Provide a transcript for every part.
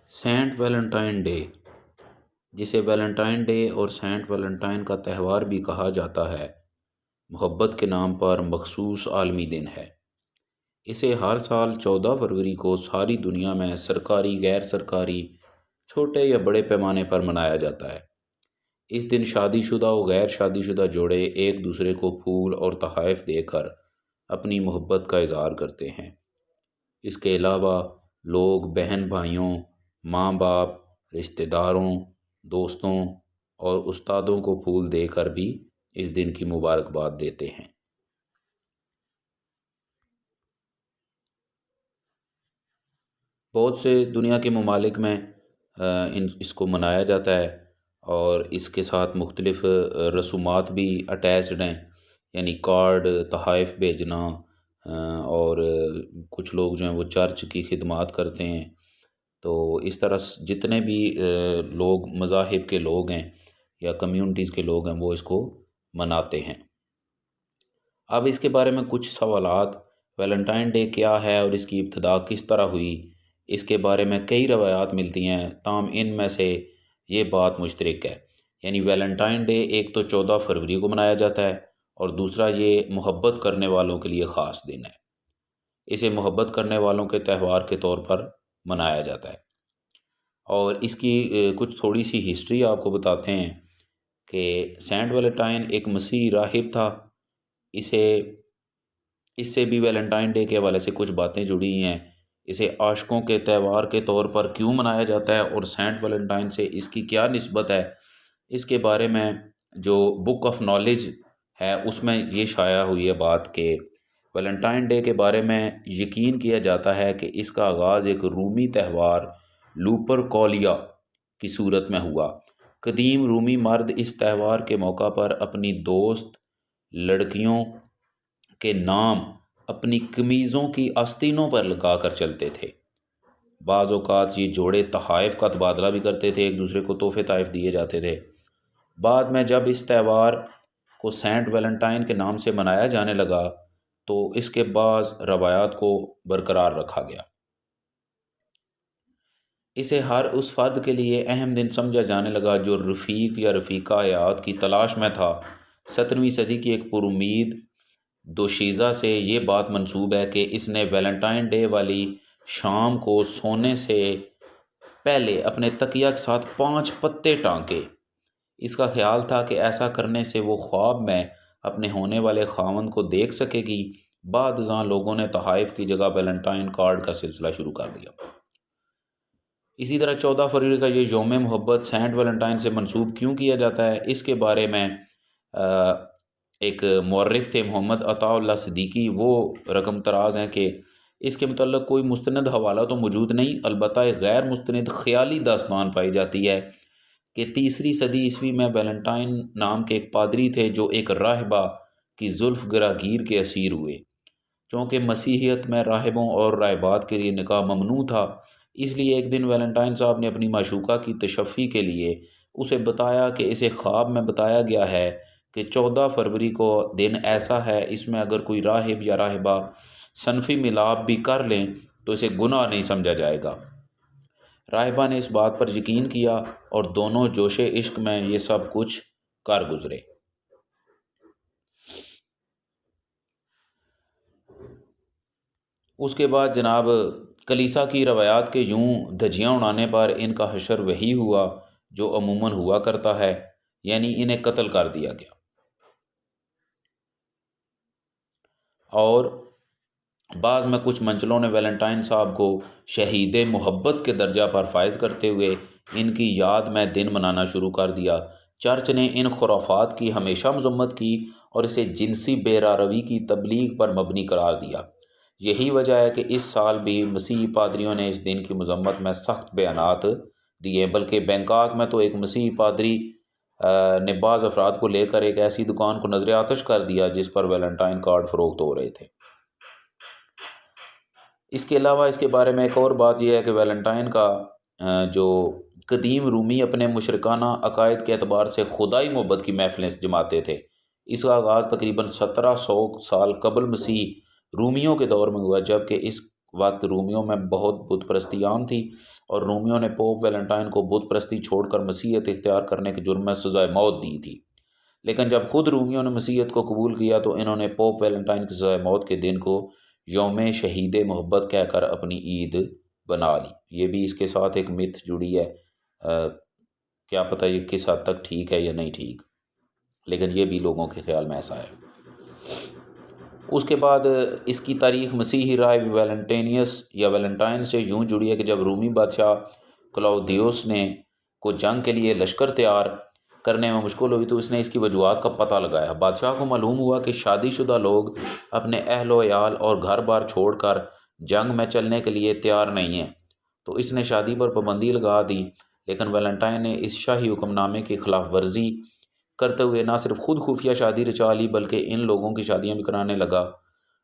Saint Valentine day, جسے Valentine day اور Saint Valentine کا تہوار بھی کہا جاتا ہے، محبت کے نام پر مخصوص عالمی دن ہے۔ اسے ہر سال 14 فروری کو ساری دنیا میں سرکاری، غیر سرکاری، چھوٹے یا بڑے پیمانے پر منایا جاتا ہے۔ اس دن شادی شدہ و غیر شادی شدہ جوڑے ایک دوسرے کو پھول اور تحائف دے کر اپنی محبت کا اظہار کرتے ہیں۔ اس کے علاوہ لوگ بہن بھائیوں، ماں باپ، رشتہ داروں، دوستوں اور استادوں کو پھول دے کر بھی اس دن کی مبارکباد دیتے ہیں۔ بہت سے دنیا کے ممالک میں اس کو منایا جاتا ہے اور اس کے ساتھ مختلف رسومات بھی اٹیچڈ ہیں، یعنی کارڈ، تحائف بھیجنا، اور کچھ لوگ جو ہیں وہ چرچ کی خدمات کرتے ہیں۔ تو اس طرح جتنے بھی لوگ، مذاہب کے لوگ ہیں یا کمیونٹیز کے لوگ ہیں، وہ اس کو مناتے ہیں۔ اب اس کے بارے میں کچھ سوالات، ویلنٹائن ڈے کیا ہے اور اس کی ابتدا کس طرح ہوئی، اس کے بارے میں کئی روایات ملتی ہیں، تاہم ان میں سے یہ بات مشترک ہے، یعنی ویلنٹائن ڈے ایک تو 14 فروری کو منایا جاتا ہے اور دوسرا یہ محبت کرنے والوں کے لیے خاص دن ہے۔ اسے محبت کرنے والوں کے تہوار کے طور پر منایا جاتا ہے۔ اور اس کی کچھ تھوڑی سی ہسٹری آپ کو بتاتے ہیں کہ سینٹ ویلنٹائن ایک مسیحی راہب تھا۔ اس سے بھی ویلنٹائن ڈے کے حوالے سے کچھ باتیں جڑی ہیں۔ اسے عاشقوں کے تہوار کے طور پر کیوں منایا جاتا ہے اور سینٹ ویلنٹائن سے اس کی کیا نسبت ہے، اس کے بارے میں جو بک آف نالج ہے اس میں یہ شائع ہوئی ہے بات کہ ویلنٹائن ڈے کے بارے میں یقین کیا جاتا ہے کہ اس کا آغاز ایک رومی تہوار لوپرکولیا کی صورت میں ہوا۔ قدیم رومی مرد اس تہوار کے موقع پر اپنی دوست لڑکیوں کے نام اپنی قمیضوں کی آستینوں پر لگا کر چلتے تھے۔ بعض اوقات یہ جوڑے تحائف کا تبادلہ بھی کرتے تھے، ایک دوسرے کو تحفے تحائف دیے جاتے تھے۔ بعد میں جب اس تہوار کو سینٹ ویلنٹائن کے نام سے منایا جانے لگا تو اس کے بعض روایات کو برقرار رکھا گیا۔ اسے ہر اس فرد کے لیے اہم دن سمجھا جانے لگا جو رفیق یا رفیقہ حیات کی تلاش میں تھا۔ 17ویں صدی کی ایک پر امید دوشیزہ سے یہ بات منسوب ہے کہ اس نے ویلنٹائن ڈے والی شام کو سونے سے پہلے اپنے تکیہ کے ساتھ 5 پتے ٹانکے۔ اس کا خیال تھا کہ ایسا کرنے سے وہ خواب میں اپنے ہونے والے خاوند کو دیکھ سکے گی۔ بعد ازاں لوگوں نے تحائف کی جگہ ویلنٹائن کارڈ کا سلسلہ شروع کر دیا۔ اسی طرح 14 فروری کا یہ یوم محبت سینٹ ویلنٹائن سے منسوب کیوں کیا جاتا ہے، اس کے بارے میں ایک مورخ تھے محمد عطا اللہ صدیقی، وہ رقم تراز ہیں کہ اس کے متعلق کوئی مستند حوالہ تو موجود نہیں، البتہ ایک غیر مستند خیالی داستان پائی جاتی ہے کہ 3 صدی عیسوی میں ویلنٹائن نام کے ایک پادری تھے جو ایک راہبہ کی زلف گراگیر کے اسیر ہوئے۔ چونکہ مسیحیت میں راہبوں اور راہبات کے لیے نکاح ممنوع تھا، اس لیے ایک دن ویلنٹائن صاحب نے اپنی معشوقہ کی تشفی کے لیے اسے بتایا کہ اسے خواب میں بتایا گیا ہے کہ 14 فروری کو دن ایسا ہے، اس میں اگر کوئی راہب یا راہبہ صنفی ملاپ بھی کر لیں تو اسے گناہ نہیں سمجھا جائے گا۔ راہبہ نے اس بات پر یقین کیا اور دونوں جوش عشق میں یہ سب کچھ کر گزرے۔ اس کے بعد جناب کلیسا کی روایات کے یوں دھجیاں اڑانے پر ان کا حشر وہی ہوا جو عموماً ہوا کرتا ہے، یعنی انہیں قتل کر دیا گیا۔ اور بعض میں کچھ منچلوں نے ویلنٹائن صاحب کو شہید محبت کے درجہ پر فائز کرتے ہوئے ان کی یاد میں دن منانا شروع کر دیا۔ چرچ نے ان خرافات کی ہمیشہ مذمت کی اور اسے جنسی بیراروی کی تبلیغ پر مبنی قرار دیا۔ یہی وجہ ہے کہ اس سال بھی مسیحی پادریوں نے اس دن کی مذمت میں سخت بیانات دیے، بلکہ بینکاک میں تو ایک مسیحی پادری نے بعض افراد کو لے کر ایک ایسی دکان کو نظر آتش کر دیا جس پر ویلنٹائن کارڈ فروخت ہو رہے تھے۔ اس کے علاوہ اس کے بارے میں ایک اور بات یہ ہے کہ ویلنٹائن کا جو قدیم رومی اپنے مشرکانہ عقائد کے اعتبار سے خدائی محبت کی محفلیں جماتے تھے۔ اس کا آغاز تقریباً 1700 سال قبل مسیح رومیوں کے دور میں ہوا، جبکہ اس وقت رومیوں میں بہت بت پرستی عام تھی، اور رومیوں نے پوپ ویلنٹائن کو بت پرستی چھوڑ کر مسیحیت اختیار کرنے کے جرم میں سزائے موت دی تھی۔ لیکن جب خود رومیوں نے مسیحیت کو قبول کیا تو انہوں نے پوپ ویلنٹائن کی سزائے موت کے دن کو یوم شہید محبت کہہ کر اپنی عید بنا لی۔ یہ بھی اس کے ساتھ ایک مت جڑی ہے، کیا پتہ یہ کس حد تک ٹھیک ہے یا نہیں ٹھیک، لیکن یہ بھی لوگوں کے خیال میں ایسا ہے۔ اس کے بعد اس کی تاریخ مسیحی راہب ویلنٹینیس یا ویلنٹائن سے یوں جڑی ہے کہ جب رومی بادشاہ کلاؤڈیوس نے کو جنگ کے لیے لشکر تیار کرنے میں مشکل ہوئی تو اس نے اس کی وجوہات کا پتہ لگایا۔ بادشاہ کو معلوم ہوا کہ شادی شدہ لوگ اپنے اہل و عیال اور گھر بار چھوڑ کر جنگ میں چلنے کے لیے تیار نہیں ہیں، تو اس نے شادی پر پابندی لگا دی۔ لیکن ویلنٹائن نے اس شاہی حکم نامے کی خلاف ورزی کرتے ہوئے نہ صرف خود خفیہ شادی رچا لی بلکہ ان لوگوں کی شادیاں بھی کرانے لگا،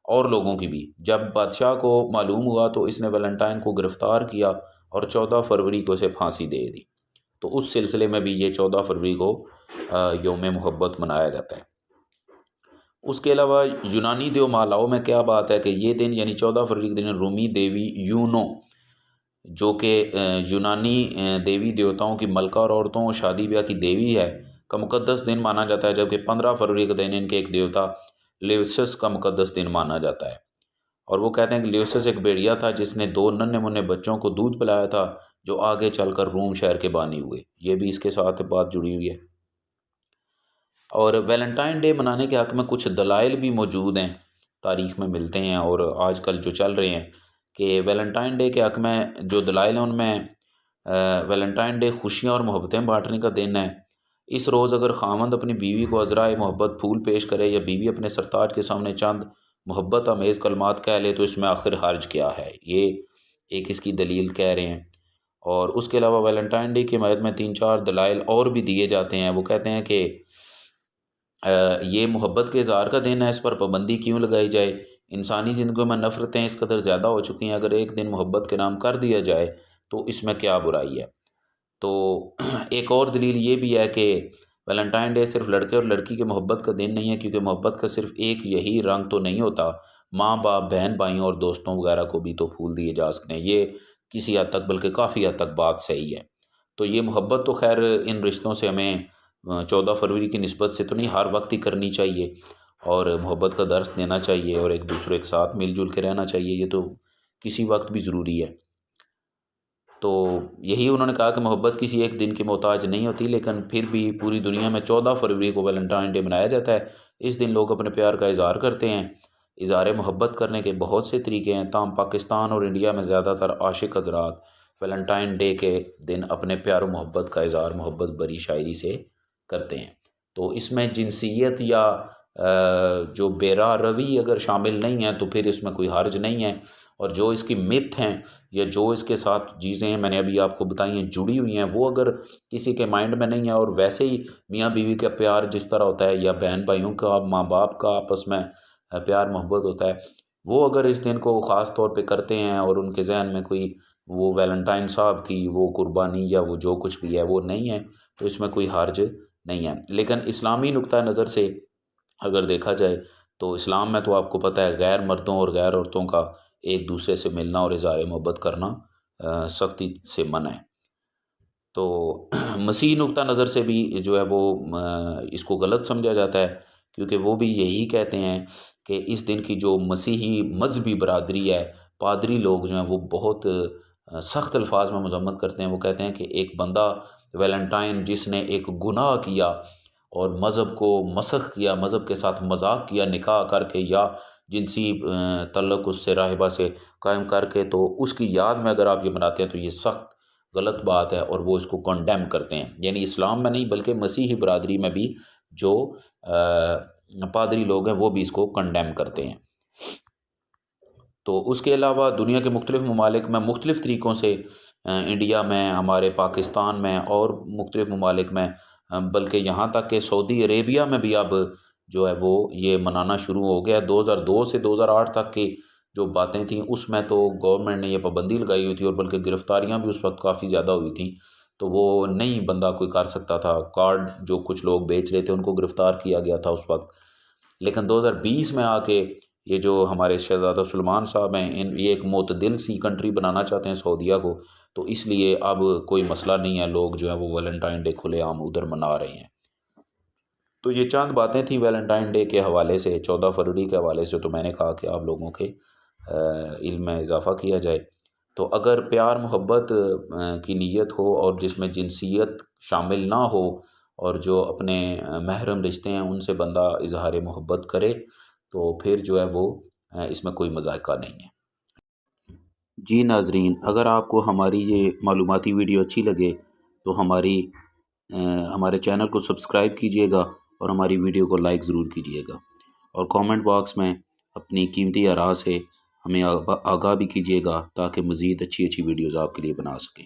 اور لوگوں کی بھی۔ جب بادشاہ کو معلوم ہوا تو اس نے ویلنٹائن کو گرفتار کیا اور 14 فروری کو اسے پھانسی دے دی۔ تو اس سلسلے میں بھی یہ 14 فروری کو یوم محبت منایا جاتا ہے۔ اس کے علاوہ یونانی دیو مالاؤں میں کیا بات ہے کہ یہ دن یعنی 14 فروری کے دن رومی دیوی یونو، جو کہ یونانی دیوی دیوتاؤں کی ملکہ اور عورتوں شادی بیاہ کی دیوی ہے، کا مقدس دن مانا جاتا ہے، جبکہ 15 فروری کے دن ان کے ایک دیوتا لیوسس کا مقدس دن مانا جاتا ہے۔ اور وہ کہتے ہیں کہ لیوسس ایک بھیڑیا تھا جس نے 2 ننھے منھے بچوں کو دودھ پلایا تھا جو آگے چل کر روم شہر کے بانی ہوئے۔ یہ بھی اس کے ساتھ بات جڑی ہوئی ہے۔ اور ویلنٹائن ڈے منانے کے حق میں کچھ دلائل بھی موجود ہیں، تاریخ میں ملتے ہیں اور آج کل جو چل رہے ہیں کہ ویلنٹائن ڈے کے حق میں جو دلائل ہیں ان میں ویلنٹائن ڈے خوشیاں اور محبتیں بانٹنے کا دن ہے۔ اس روز اگر خاوند اپنی بیوی کو عذرائے محبت پھول پیش کرے یا بیوی اپنے سرتاج کے سامنے چند محبت آمیز کلمات کہہ لے تو اس میں آخر حرج کیا ہے، یہ ایک اس کی دلیل کہہ رہے ہیں۔ اور اس کے علاوہ ویلنٹائن ڈے کی حمایت میں 3-4 دلائل اور بھی دیے جاتے ہیں۔ وہ کہتے ہیں کہ یہ محبت کے اظہار کا دن ہے، اس پر پابندی کیوں لگائی جائے، انسانی زندگیوں میں نفرتیں اس قدر زیادہ ہو چکی ہیں، اگر ایک دن محبت کے نام کر دیا جائے تو اس میں کیا برائی ہے۔ تو ایک اور دلیل یہ بھی ہے کہ ویلنٹائن ڈے صرف لڑکے اور لڑکی کے محبت کا دن نہیں ہے، کیونکہ محبت کا صرف ایک یہی رنگ تو نہیں ہوتا، ماں باپ بہن بھائیوں اور دوستوں وغیرہ کو بھی تو پھول دیے جا سکتے ہیں۔ یہ کسی حد تک بلکہ کافی حد تک بات صحیح ہے۔ تو یہ محبت تو خیر ان رشتوں سے ہمیں 14 فروری کی نسبت سے تو نہیں، ہر وقت ہی کرنی چاہیے اور محبت کا درس دینا چاہیے اور ایک دوسرے کے ساتھ مل جل کے رہنا چاہیے، یہ تو کسی وقت بھی ضروری ہے۔ تو یہی انہوں نے کہا کہ محبت کسی ایک دن کی محتاج نہیں ہوتی، لیکن پھر بھی پوری دنیا میں 14 فروری کو ویلنٹائن ڈے منایا جاتا ہے۔ اس دن لوگ اپنے پیار کا اظہار کرتے ہیں۔ اظہار محبت کرنے کے بہت سے طریقے ہیں، تاہم پاکستان اور انڈیا میں زیادہ تر عاشق حضرات ویلنٹائن ڈے کے دن اپنے پیار و محبت کا اظہار محبت بری شاعری سے کرتے ہیں۔ تو اس میں جنسیت یا جو بیرا روی اگر شامل نہیں ہیں تو پھر اس میں کوئی حرج نہیں ہے، اور جو اس کی مت ہیں یا جو اس کے ساتھ چیزیں ہیں میں نے ابھی آپ کو بتائی ہیں جڑی ہوئی ہیں، وہ اگر کسی کے مائنڈ میں نہیں ہے، اور ویسے ہی میاں بیوی کا پیار جس طرح ہوتا ہے یا بہن بھائیوں کا ماں باپ کا آپس میں پیار محبت ہوتا ہے، وہ اگر اس دن کو خاص طور پہ کرتے ہیں اور ان کے ذہن میں کوئی وہ ویلنٹائن صاحب کی وہ قربانی یا وہ جو کچھ بھی ہے وہ نہیں ہے تو اس میں کوئی حرج نہیں ہے۔ لیکن اسلامی نقطہ نظر سے اگر دیکھا جائے تو اسلام میں تو آپ کو پتہ ہے غیر مردوں اور غیر عورتوں کا ایک دوسرے سے ملنا اور اظہار محبت کرنا سختی سے منع ہے۔ تو مسیحی نقطہ نظر سے بھی جو ہے وہ اس کو غلط سمجھا جاتا ہے، کیونکہ وہ بھی یہی کہتے ہیں کہ اس دن کی جو مسیحی مذہبی برادری ہے، پادری لوگ جو ہیں وہ بہت سخت الفاظ میں مذمت کرتے ہیں۔ وہ کہتے ہیں کہ ایک بندہ ویلنٹائن جس نے ایک گناہ کیا اور مذہب کو مسخ کیا، مذہب کے ساتھ مذاق کیا نکاح کر کے یا جنسی تعلق اس سے راہبہ سے قائم کر کے، تو اس کی یاد میں اگر آپ یہ مناتے ہیں تو یہ سخت غلط بات ہے اور وہ اس کو کنڈیم کرتے ہیں۔ یعنی اسلام میں نہیں بلکہ مسیحی برادری میں بھی جو پادری لوگ ہیں وہ بھی اس کو کنڈیم کرتے ہیں۔ تو اس کے علاوہ دنیا کے مختلف ممالک میں مختلف طریقوں سے، انڈیا میں، ہمارے پاکستان میں اور مختلف ممالک میں، بلکہ یہاں تک کہ سعودی عربیہ میں بھی اب جو ہے وہ یہ منانا شروع ہو گیا۔ 2002 سے 2008 تک کی جو باتیں تھیں اس میں تو گورنمنٹ نے یہ پابندی لگائی ہوئی تھی، اور بلکہ گرفتاریاں بھی اس وقت کافی زیادہ ہوئی تھیں، تو وہ نہیں بندہ کوئی کر سکتا تھا۔ کارڈ جو کچھ لوگ بیچ رہے تھے ان کو گرفتار کیا گیا تھا اس وقت۔ لیکن 2020 میں آ کے یہ جو ہمارے شہزادہ سلمان صاحب ہیں یہ ایک معتدل سی کنٹری بنانا چاہتے ہیں سعودیہ کو، تو اس لیے اب کوئی مسئلہ نہیں ہے، لوگ جو ہیں وہ ویلنٹائن ڈے کھلے عام ادھر منا رہے ہیں۔ تو یہ چند باتیں تھیں ویلنٹائن ڈے کے حوالے سے، 14 فروری کے حوالے سے، تو میں نے کہا کہ آپ لوگوں کے علم میں اضافہ کیا جائے۔ تو اگر پیار محبت کی نیت ہو اور جس میں جنسیت شامل نہ ہو اور جو اپنے محرم رشتے ہیں ان سے بندہ اظہار محبت کرے تو پھر جو ہے وہ اس میں کوئی مذائقہ نہیں ہے۔ جی ناظرین، اگر آپ کو ہماری یہ معلوماتی ویڈیو اچھی لگے تو ہمارے چینل کو سبسکرائب کیجئے گا اور ہماری ویڈیو کو لائک ضرور کیجئے گا، اور کامنٹ باکس میں اپنی قیمتی آراء سے ہمیں آگاہ بھی کیجئے گا تاکہ مزید اچھی ویڈیوز آپ کے لیے بنا سکیں۔